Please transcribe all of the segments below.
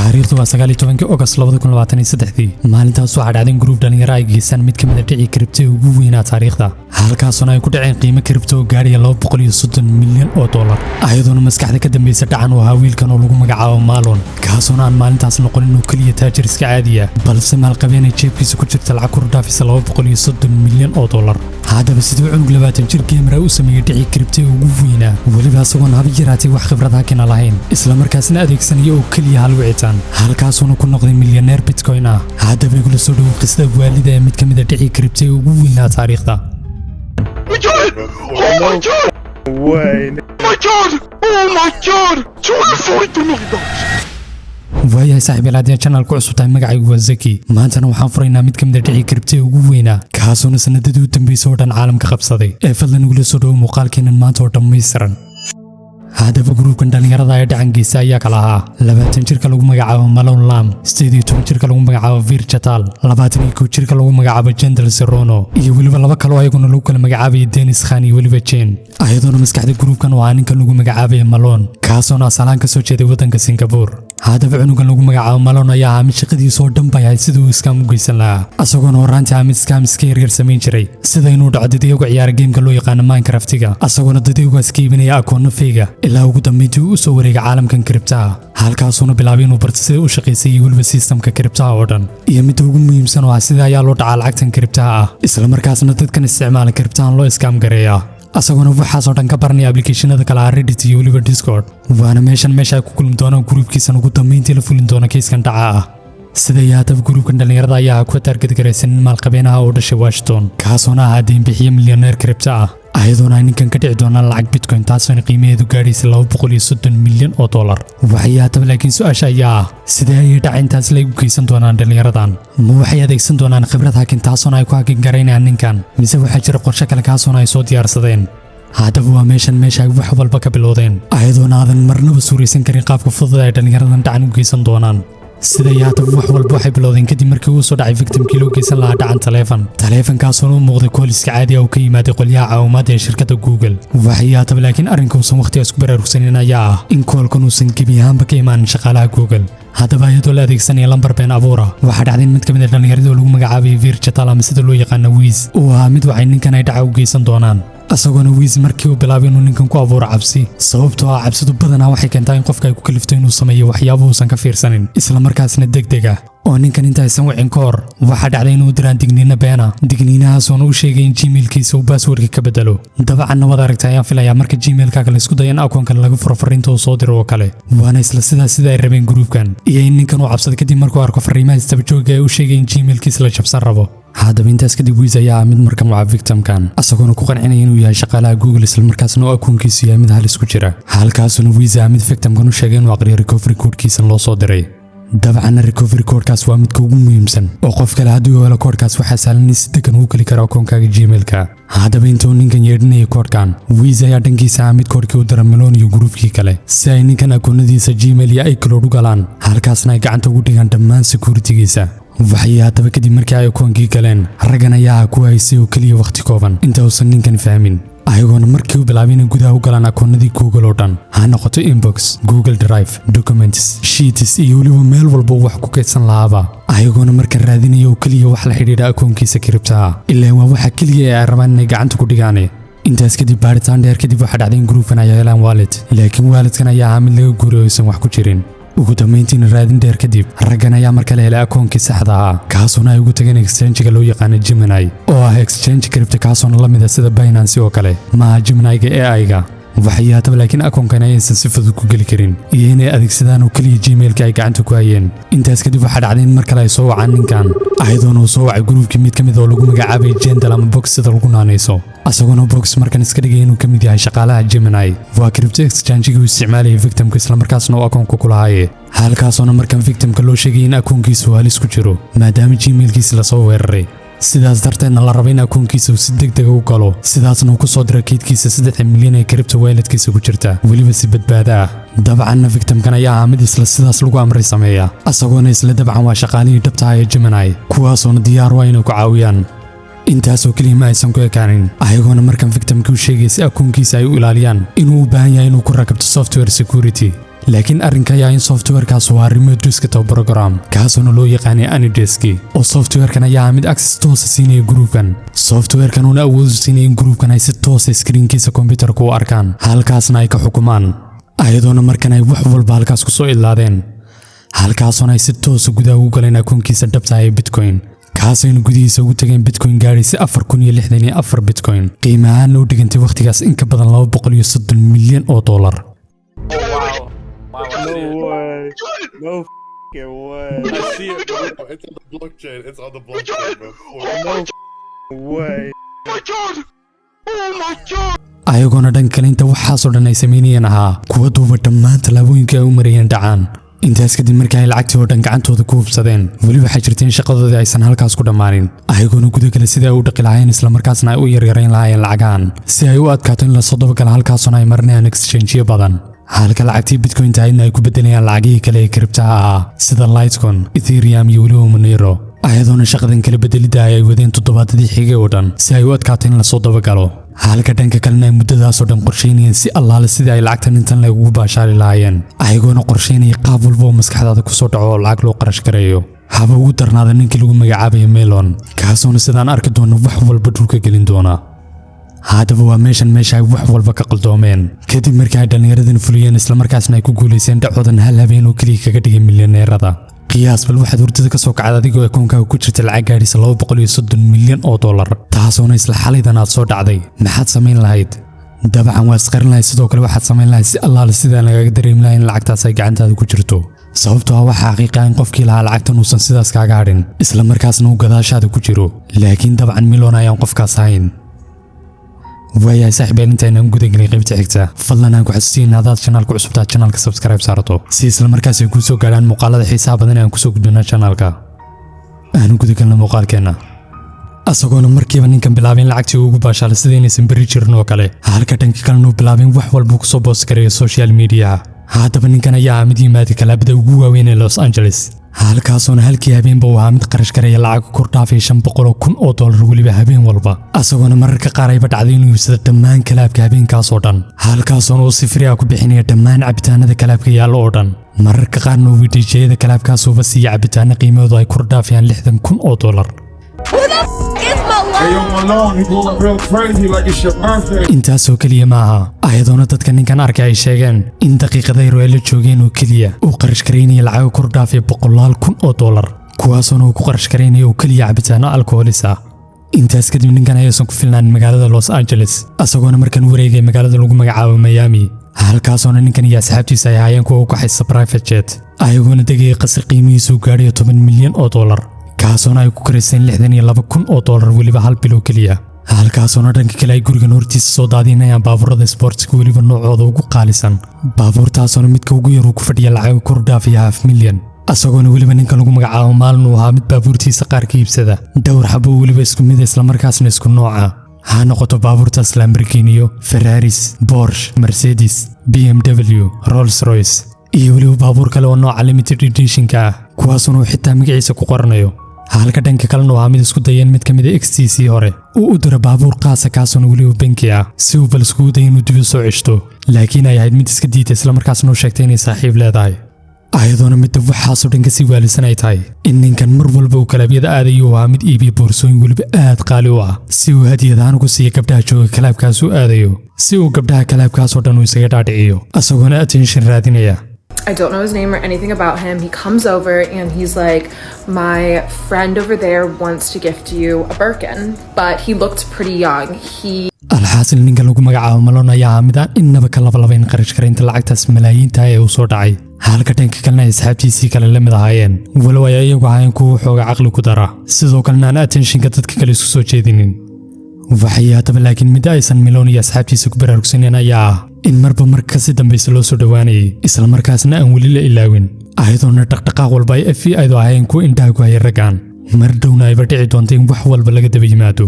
Tarikhdu waa 19 August 2023 maalintaas waxaa dhacday group dhalinyaro ay geesan mid kamid ah dhici kripto ugu weyn taariikhda halkaasoo ay ku dhaceen qiimo kripto gaadhay $230 milyan ayadona maskaxda ka dambaysa dhacan oo wiilkan oo lagu magacaabo Malon kaasoo aan maalintaas noqon inuu kaliya taajir iska caadi ah balse maalqabeen jeebkiisa ku jirta lacag kor dhaafisa $230 milyan haddaba sidoo cunug 20 jir gamer u sameeyay dhici kripto ugu weyn waliba asagoo hab yaraatay wax khibrad ah kana lahayn isla markaasna adeegsanaya oo kaliya hal wicitaan halkaasoo ku noqday milyaneer bitcoin haddaba igula soo dhaw qisada waalida mid kamid ah dhici kripto ugu weyn taariikhda ويا صاحبي العادي channel ku cusub tahay magacaygu waa Zaki maantana waxaan furaynaa mid kamid ah dhici kripto ugu weyn kaasoo sanadadii u dambeysay oo dhan caalamka qabsaday fadlan igula soo dhaw muuqaalkeenan maanta oo dhammaystiran haddaba groupkan dhalinyarada ay dhacan geysay ayaa kala ahaa 20 jirka lagu magacaabo Malon Lam 18 jirka lagu magacaabo Virchatal 21 jirka lagu magacaabo Jendel Serrano iyo waliba laba kale oo ayaguna lagu kala magacaabay Dennis Khan iyo waliba Chen ayadona maskaxda groupkan waa ninka lagu magacaabay Malon kaasoo aslaan ka soo jeeday wadanka Singapore haddaba cunugan lagu magacaabo Malon ayaa mid shaqadiisa oo dhan bay sidoo iskaam u geysan lahaa asagoo horaantii mid iska yar samayn jiray sida inuu dhacday iyagu ciyaar gameka loo yaqaan Minecraft-ga asagoo dadaygu iskiibinaya akoon feega ilaa ugu dambeyntii uu soo wareegay caalamkan kriptaha halkaasoo bilaabay inuu barto sida uu shaqeysay waliba systemka kriptaha oo dhan iyo mid ugu muhiimsan oo sida ayaa loo dhacaa lacagtan kriptaha isla markaasna dadkan isticmaala kriptaha loo iskaam gareeyaa asagoo waxaas oo dhan ka baranay applicationada kala Reddit iyo waliba Discord waana meesha ku kulmi doona groupkiisan ugu dambeyntii la fulin doona keyskan dhaca sida yaadab groupkan dhalinyarada ayaa ku target gareysan maalqabeenaha oo dhashay Washington kaasoo ahaadeen bixiye milyaneer kripto ayadona ninkan ka dhici doona lacag bitcoin taasoo qiimaheedu gaadhaysay $230 milyan waxay yaadab laakiin su'aasha ayaa sidee ay dhacayntaas la ugu geysan doonaan dhalinyaradan ma waxay adeegsan doonaan khibrad hakin taasoo ay ku hakin gareynayaan ninkan mise waxaa jira qorshe kale kaasoo ay soo diyaarsadeen haddaba waa meesha wax walba ka bilowdeen ayadona adan marnaba suraysankarin qaabka fudud ay dhalinyaradan dhacan u geysan doonaan sida yaadab wax walba waxay bilowdeen kadib markii uu soo dhacay victimkii loo geysan lahaa dhacan taleefankaasoo u muuqday kooliska caadi ah oo ka yimaaday qolyaha caawimaad ee shirkadda Google waxay yaadab laakiin arrinka uusan waqtigaas ku baraarugsanin ayaa in koolkan uusan gebi ahaanba ka imaanin shaqaalaha Google haddaba iyadoo la adeegsanaya lambar been abuura waxaa dhacday mid kamid ah dhalinyarada oo lagu magacaabay Virchatal ama sida loo yaqaan Wiil oo mid waxay ninkan ay dhaca u geysan doonaan asagoo Wiil markii uu bilaabay inuu ninkan ku abuuro cabsi sababtoo cabsidu badanaa waxay keentaa in qofka ay ku kalifto inuu sameeyo waxyaabo uusan ka fiirsanin isla markaasna degdeg oo ninkan inta aysan wicin ka hor waxaa dhacday inuu diraan digniino beena digniinahaasoo uu sheegay in Gmail-kiisa uu password ka bedelo dabcan wada aragtay ayaan filayaa marka Gmail-kaaga la isku dayo in akoonkan laga furo fariinta uu soo diro oo kale waana isla sida ay rabeen groupkan iyo in ninkan uu cabsado kadib markuu arko fariimaha istaba joogga ee uu sheegay in Gmail-kiisa la jabsan rabo haddaba intaas kadib Wiil ayaa mid markan waa victimkan asagoo ku qancinaya inuu yahay shaqaalaha Google isla markaasna akoonkiisu yahay mid halis ku jira halkaasoo Wiil mid victimkan u sheegay inuu aqriyo recovery code-kiisa loo soo diray dabcan recovery code-kaas waa midka ugu muhiimsan oo qof kale haddii uu helo code-kaas waxaa sahlan si degan uu kali karo akoonkaaga Gmail-ka haddaba intuu ninkan yeedhinaya code-kan Wiil ayaa dhankiisa mid code-kii u diray Malon iyo groupkii kale si ay ninkan akoonadiisa Gmail iyo iCloud u galaan halkaasna ay gacanta ugu dhigaan dhammaan security-giisa waxay haddaba kadib markii ay akoonkii galeen raggan ayaa ku haysay oo kaliya waqti kooban inta uusan ninkan fahmin ayagoona markii uu bilaabay inay gudaha u galaan akoonadii Google oo dhan ha noqoto inbox Google Drive documents sheets iyo waliba meel walba wax ku kaydsan lahaaba ayagoona markan raadinaya oo kaliya wax la xidhiidha akoonkiisa kriptaha ilaa waa waxa kaliya ay rabaan inay gacanta ku dhigaan intaas kadib baaritaan dheer kadib waxaa dhacday in groupkan ay helaan wallet laakiin walletkan ayaa mid laga guuriyo aysan wax ku jirin ugu dambeyntiina raadin dheer kadib raggan ayaa markale helay akoonkii saxda kaasoo ay ugu tageen exchange-ga loo yaqaan Gemini oo exchange crypto kaasoo la mid ah sida Binance oo kale ma Gemini-ga AI-ga waxay yaadab laakiin akoonkan aysan si fudud ku gali karin iyo inay adeegsadaan oo kaliya Gmail-ka ay gacanta ku hayeen intaas kadib waxaa dhacday in markale ay soo wacaan ninkan ayadona uu soo wacay groupkii mid kamid oo lagu magacaabay Jendel ama Box sida lagu naanayso asagoo Box markan iska dhigay inuu kamid yahay shaqaalaha Gemini waa crypto exchange-ga uu isticmaalay victimka isla markaasna uu akoonka ku lahaayay halkaasoo markan victimka loo sheegay in akoonkiisu halis ku jiro maadaama Gmail-kiisa la soo weeraray sidaas darteedna la rabo in akoonkiisa uu si degdeg u galo sidaasna uu ku soo diray kaydkiisa 3 milyan ee kripto wallet-kiisa ku jirta waliba si badbaada dabcan victimkan ayaa mid isla sidaas lagu amray sameeya asagoona isla dabcan waa shaqaalihii dhabta ee Gemini kuwaasoo diyaar u ah inay ku caawiyaan intaasoo kaliya ma aysan ku ekaanin ayagoona markan victimku sheegay si akoonkiisa ay u ilaaliyaan inuu u baahan yahay inuu ku rakibto software security laakiin arrinka ayaa in softwarekaas waa remote desktop program kaasoo loo yaqaanay anydesk oo softwarekan ayaa mid access toos siinaya groupkan softwarekan uu awood u siinaya in groupkan ay si toos screenkiisa computerka u arkaan halkaasna ay ka xukumaan ayadona markan ay wax walba halkaas ku soo ilaadeen halkaasoo ay si toos gudaha ugu galeen akoonkiisa dhabta ee Bitcoin kaasoo gudihiisa ugu tageen Bitcoin gaaraysa 4064 Bitcoin qiimahaan u dhigantay waqtigaas in ka badan 230 milyan oo dollar. No way. No f***ing way. I see it, bro. It's on the blockchain. It's on the blockchain, bro. No f***ing way. Oh my god! Oh my god! ayagona dhan kale inta waxaasoo dhan ay sameynayeen ahaa kuwa duuba dhammaan tallaabooyinka ay u marayeen dhacaan intaas kadib markii ay lacagtii oo dhan gacantooda ku hubsadeen weli waxay jirteen shaqadoodii aysan halkaas ku dhammaanin ayagona gudagala sidii ay u dhaqi lahaayeen islamarkaasna ay u yaryarayn lahaayeen lacagaan si ay u adkaato in la soo dabagala halkaasona ay marinayaan exchangeyo badan halka lacagtii Bitcoin tahayna ay ku bedelayaan lacagihii kale ee kriptaha ah sida Litecoin, Ethereum iyo weliba Monero ayadona shaqadan kala bedelida ay wadeen toddobaadadii xigay oo dhan si ay u adkaato in la soo dabagalo halka dhanka kalena ay muddadaas oo dhan qorsheynayeen si allaale sidii ay lacagtan intan lagu baashaari lahaayeen ayagona qorsheynaya qaab walba oo maskaxdaada ku soo dhaco oo lacag loo qarash gareeyo haba ugu darnaada ninkii lagu magacaabayo Melon kaasoo sidaan arki doono wax walba dhulka gelin doona haddaba waa meesha ay wax walba ka qaldoomeen kadib markii ay dhalinyaradan fuliyeen islamarkaasna ay ku guuleyseen dhacoodan hal habeen oo kaliya kaga dhigay milyaneerada qiyaas bal waxaad hurdada ka soo kacday adigoo akoonkaaga ku jirta lacag gaadhaysa 230 milyan oo dollar taasoo isla xalaydan aad soo dhacday maxaad samayn lahayd dabcan waa isqarin lahayd sidoo kale waxaad samayn lahayd si allaale sida lagaga dareemi lahayn in lacagtaas ay gacantaada ku jirto sababtoo ah waxa xaqiiqa in qofkii lahaa lacagtan uusan sidaas kaaga hadhin isla markaasna uu gadaashaada ku jiro laakiin dabcan Melon ayaan qofkaas ahayn ويا صاحبي انت انا غودن غلي قيبتا xigta fadlan aan ku xasuusin hadaad channelka cusubta channelka subscribe saarato si isla markaas ay ku soo gaaraan muuqaalada xiisaha badan aan ku soo gudbino channelka aan gudagalna muuqaalkeena asagoona markiiba ninkan bilaabeen lacagtii ugu baashaal sideenaysan bari jirno kale halka dhanka kalena uu bilaabeen wax walba ku soo boos gareeyo social media haddaba ninkan ayaa mid yimaada kalaabada ugu waaweyn ee Los Angeles halkaasoo halkii habeenba uu mid qarash gareeya lacag ku dhaafay 500,000 oo dollar waliba habeen walba asagoona mararka qaar ay dhacday inuu iibsado dhammaan kalaabka habeenkaas oo dhan halkaasoo uu si free ah ku bixinaya dhammaan cabitaanada kalaabka yaalo oo dhan mararka qaarna uu DJ-da kalaabkaas uu basiya cabitaana qiimahoodu ay ku dhaafayaan 60,000 oo dollar intaasoo keliya maaha ayadona dadka ninkan arkay ay sheegeen in daqiiqada yar ay la joogeen oo keliya uu qarash gareynaya lacag ku dhaafay 100,000 oo dollar kuwaasoo uu ku qarash gareynaya oo keliya cabitaano alkoolis ah intaas kadib ninkan ayaan ku filnaan magaalada Los Angeles asagoona markan wareegay magaalada lagu magacaabo Miami halkaasoo ninkan iyo asxaabtiisa ay hayeen kuwa ku xaysta private jet ayagoona degay qasri qiimihiisu gaadhay 10 milyan oo dollar kaasoo ay ku kareyseen 62,000 oo dollar waliba hal bilo kaliya halkaasoo dhanka kale ay gurigan hortiisa soo daadinayaan baabuurada sportska waliba noocooda ugu qaalisan baabuurtaasoo midka ugu yar uu ku fadhiya lacag ku dhaafaya 500,000 asagoona waliba ninka lagu magacaabo maalin uu ahaa mid baabuurtiisa qaar ka iibsada dhowr xabo waliba isku mid isla markaasna isku nooca ha noqoto baabuurtaas Lamborghini, Ferraris, Porsche, Mercedes, BMW, Rolls-Royce iyo waliba baabuur kale oo nooca limited edition-ka ah kuwaasoo xitaa magaciisa ku qoranayo halka dhanka kalena waa mid isku dayeen mid kamid ah XTC hore uu u diro baabuur qaasa kaasoo waliba banki ah si uu bal isku dayo inuu dib u soo ceshto laakiin ay ahayd mid iska diiday isla markaasna uu sheegtay inay saaxiib leedahay ayadona mid waxaasoo dhan ka sii waalisan ay tahay in ninkan mar walba uu kalaabiyada aadayo waa mid iibiyo boorsooyin waliba aad qaali u ah si uu hadiyadahan ugu siiyo gabdhaha jooga kalaabkaas u aadayo si uu gabdhaha kalaabkaas oo dhan uu isaga dhaadhiciyo asagoona attention raadinaya I don't know his name or anything about him. He comes over and he's like, my friend over there wants to gift you a Birkin, but he looked pretty young. alxaasil ninka lagu magacaabo Melon ayaa mid aan inaba ka labalabayn qarash gareynta lacagtaas malaayiinta ee uu soo dhacay halka dhanka kalena asxaabtiisii kale la mid ahaayeen walow ay iyagu ahayn kuwa xooga caqli ku dara sidoo kalena aan attentionka dadka kale isku soo jeedinin waxay haddaba laakiin mid aysan Melon iyo asxaabtiisa ku baraarugsaneen ayaa in marba marka si dambaysa loo soo dhawaanayay isla markaasna aan weli la ilaawin ayadoona dhaqdhaqaaq walba ay FBI ahayn kuwa indhaha ku haya raggaan mar dhowna ayba dhici doonta in wax walba laga daba yimaado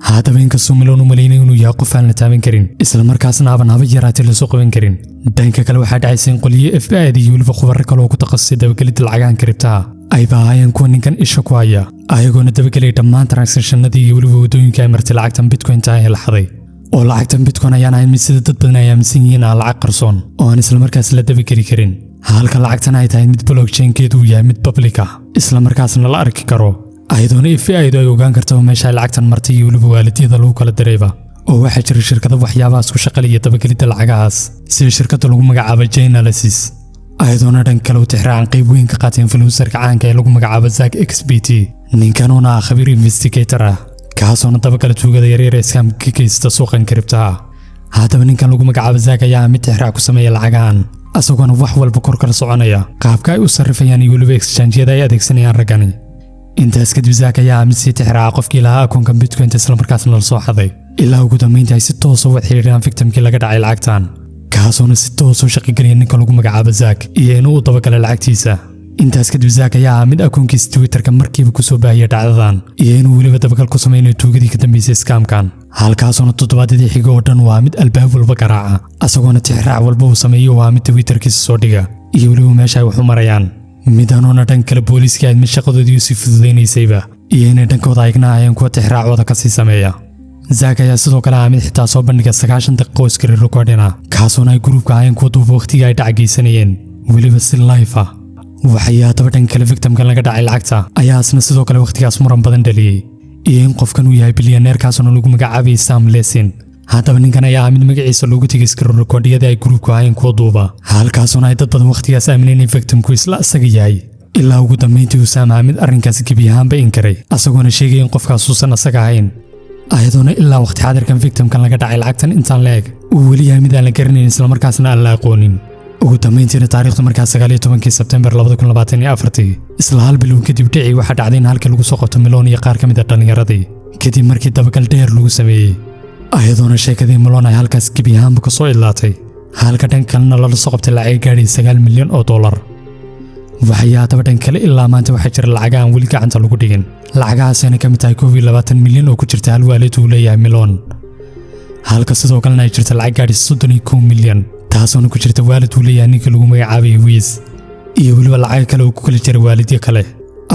haddaba inkastoo Melon u malaynay inuu yahay qof aan la taaban karin isla markaasna aaban haba yaraatay la soo qaban karin dhanka kale waxaa dhacaysa in qoliyo FBI iyo weliba khubaro kale oo ku takhasusay dabagelidda lacagahan kriptaha ay baahayeen kuwa ninkan isha ku haya ayagoona dabagelay dhammaan transactionadii iyo weliba waddooyinka ay martay lacagtan Bitcoin-ta ee la xaday oo lacagtan bitcoin ayaan ahayn mid sida dad badan ay aaminsan yihiin lacag qarsoon oo aan isla markaas la dabageli karin halka lacagtan ay tahay mid blockchain-keedu yahay mid public ah isla markaasna la arki karo ayadona ayadu ay ogaan karto meesha lacagtan martay iyo waliba waalidiyada lagu kala dirayba oo waxaa jira shirkado waxyaabahaas ku shaqaliya dabagelida lacagahaas sida shirkadda lagu magacaabo Chainalysis ayadona dhan kale u tixraacan qayb weyn ka qaateen influencer-ka caanka ee lagu magacaabo Zach XBT ninkanuna khabiir investigator ah kaasoo dabagala tuugada yaryar ee scam ka geysta suuqan kriptaha haddaba ninkan lagu magacaabo Zach ayaa mid tixraac ku sameeya lacagahan asaguna wax walba kor kala soconaya qaabka ay u sarrifayaan iyo waliba exchange-yada ay adeegsanayaan ragani intaas kadib Zach ayaa mid si tixraaca qofkii lahaa akoonka bitcoin isla markaasna la soo xaday ilaa ugu dambeyntii ay si toos ah u xiriiraan victimkii laga dhacay lacagtan kaasoo si toos ah shaqo galiyay ninka lagu magacaabo Zach iyo inuu u dabagalay lacagtiisa intaas kadib Zach ayaa mid akoonkiisa Twitter-ka markiiba ku soo baahiyay dhacdadan iyo inuu waliba dabagal ku sameeyo tuugadii ka dambeysay scam-kan halkaasoo toddobaadadii xiga oo dhan waa mid albaab walba garaaca asaguna tixraac walba uu sameeyo waa mid Twitter-kiisa soo dhiga iyo waliba meesha ay wax u marayaan midanoona dhan kale booliiska ay mid shaqadoodii si fududeynaysayba iyo inay dhankooda ayagna ayaan kuwa tixraacooda ka sii sameeya Zach ayaa sidoo kale mid xitaa soo bandhiga 90 daqiiqo screen recording ah kaasoo ay gruupka ayaan kuwa duuba waqtiga ay dhac geysanayeen waliba si live ah waxay haddaba dhan kale victimkan laga dhacay lacagta ayaa asna sidoo kale waqtigaas muran badan dhaliyay iyo in qofkan uu yahay bilyaneer kaasoo lagu magacaabay Sam Lesin haddaba ninkan ayaa mid magaciisa loogu tagay screen recording-yada ay gruupka ayaan kuwa duuba halkaasoo ay dad badan waqtigaas aamineen in victimku isla asaga yahay ilaa ugu dambeyntii uu Sam mid arrinkaas gebi ahaanba inkaray asagoona sheegay in qofkaas uusan asaga ahayn ayadona ilaa waqti xaadirkan victimkan laga dhacay lacagtan intaan la eg uu weli yahay mid aan la garanayn isla markaasna aan la aqoonin ugu dambeyntiina taariikhdu markaas 19 Sebtembar 2024 isla hal bil kadib dhacay waxa dhacday in halka lagu soo qabto Miloon iyo qaar ka mid ah dhalinyaradii kadib markii dabagal dheer lagu sameeyay ayadona sheekadii Miloon ay halkaas gebi ahaanba ka soo ilaatay halka dhan kalena la soo qabtay lacag gaadhay $9 milyan waxay haddaba dhan kale ilaa maanta waxaa jira lacag aan weli gacanta lagu dhigin lacagahaasina ka mid tahay 20 milyan oo ku jirta hal waalid uu leeyahay Miloon halka sidoo kalena ay jirta lacag gaadhay 31 milyan taasoo ku jirta waalid uu leeyahay ninka lagu magacaabay Wiil iyo waliba lacag kale oo ku kala jira waalidyo kale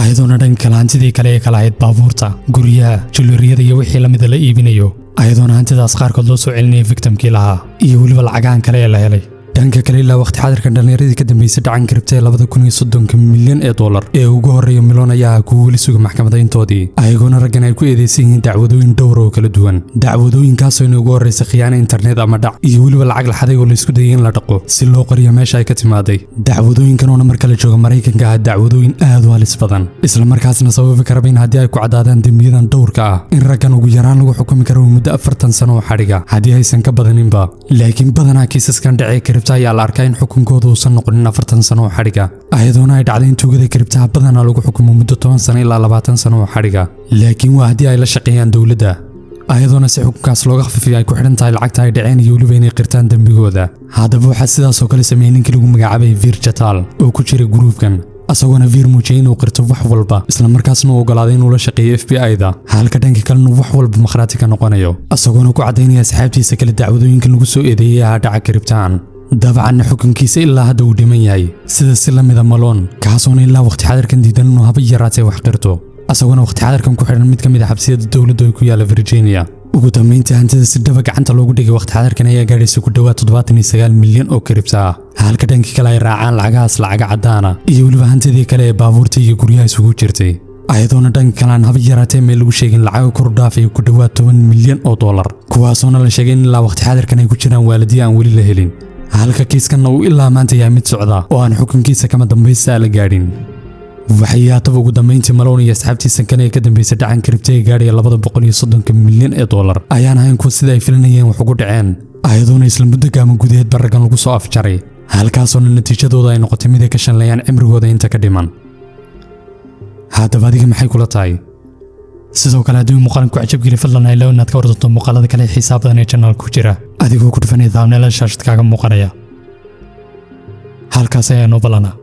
ayadona dhan kale hantidii kale ee kala ahayd baabuurta guryaha jewelriyada iyo wixii la mid la iibinayo ayadona hantidaas qaarkood loo soo celinayay victimkii lahaa iyo waliba lacagahan kale ee la helay dhanka kale ilaa waqti xaadirkan dhalinyaradii ka dambeysay dhacan kriptay 2030 milyan ee ugu horeeya Miloon ayaa ku weli suga maxkamadayntoodii ayagoona raggan ay ku eedeysan yihiin dacwadooyin dhowr oo kala duwan dacwadooyinkaas oo ugu horeysay khiyaano internet ama dhac iyo waliba lacag la xaday oo la isku dayay in la dhaqo si loo qoriyo meesha ay ka timaaday dacwadooyinkan oo marka la joogo Mareykanka ah dacwadooyin aad u halis badan isla markaasna sababi kara in haddii ay ku cadaadaan dambiyadan dhowrka ah in raggan ugu yaraan lagu xukumi karo muddo 40 sano oo xadhiga haddii aysan ka badaninba laakiin badanaa kiisaskan dhacay ayaa la arkay in xukunkoodu uusan noqonin 40 sano oo xadhiga ayadona ay dhacday in tuugada kriptaha badanaa lagu xukumo muddo 10 sano ilaa 20 sano oo xadhiga laakiin waa haddii ay la shaqeeyaan dawladda ayadona si xukunkaas looga khafiifiyay ay ku xidhan tahay lacagta ay dhaceen iyo waliba inay qirtaan dambigooda haddaba waxaa sidaas oo kale sameeyay ninka lagu magacaabay Virjatal oo ku jira gruupkan asagona muujiyay inuu qirto wax walba isla markaasna uu ogolaaday inuu la shaqeeyo FBI-da halka dhanka kalena wax walba makhraati ka noqonayo asagona ku cadeynaya asxaabtiisa kale dacwadooyinka lagu soo eedeeyay dhaca kriptaan dabcan xukunkiisa ilaa hadda uu dhiman yahay sida si la mid ah Miloon kaasoo ilaa waqti xaadirkan diidan inuu haba yaraatay wax qirto asagona waqti xaadirkan ku xidhan mid ka mid ah xabsiyada dawladda ee ku yaala Virginia ugu dambeyntii hantida si dhaba gacanta loogu dhigay waqti xaadirkan ayaa gaadhaysay ku dhawaad 79 milyan oo kripto ah halka dhanka kale ay raacaan lacagahaas lacag cadaan ah iyo waliba hantidii kale ee baabuurta iyo guryaha isugu jirtay ayadona dhanka kale haba yaraatay meel lagu sheegin lacag kor u dhaafay ku dhawaad $10 milyan kuwaasoo la sheegay in ilaa waqti xaadirkan ay ku jiraan waalidiin aan weli la helin halka kiiskan uu ilaa maanta yahay mid socda oo aan xukunkiisa kama dambaysta la gaadhin waxay haddaba ugu dambeyntii Miloon iyo asxaabtiisa kale ee ka dambeysay dhacan kriptay gaadhay $230 milyan ayaan ahayn kuwa sida ay filanayeen wax ugu dhaceen ayadona isla muddo gaaban gudaheed barragan lagu soo afjaray halkaasoo natiijadooda ay noqotay mid ay ka shanlayaan cimrigooda inta ka dhiman haddaba adiga maxay kula tahay sidoo kale haddii muuqaalku cajab geli fadlan ay inaad ka wardanto muuqaalada kale xisaab badan ee channel ku jira adigoo ku dhufanay thumbnail shaashadkaaga muuqanaya halkaas ayaa noo balana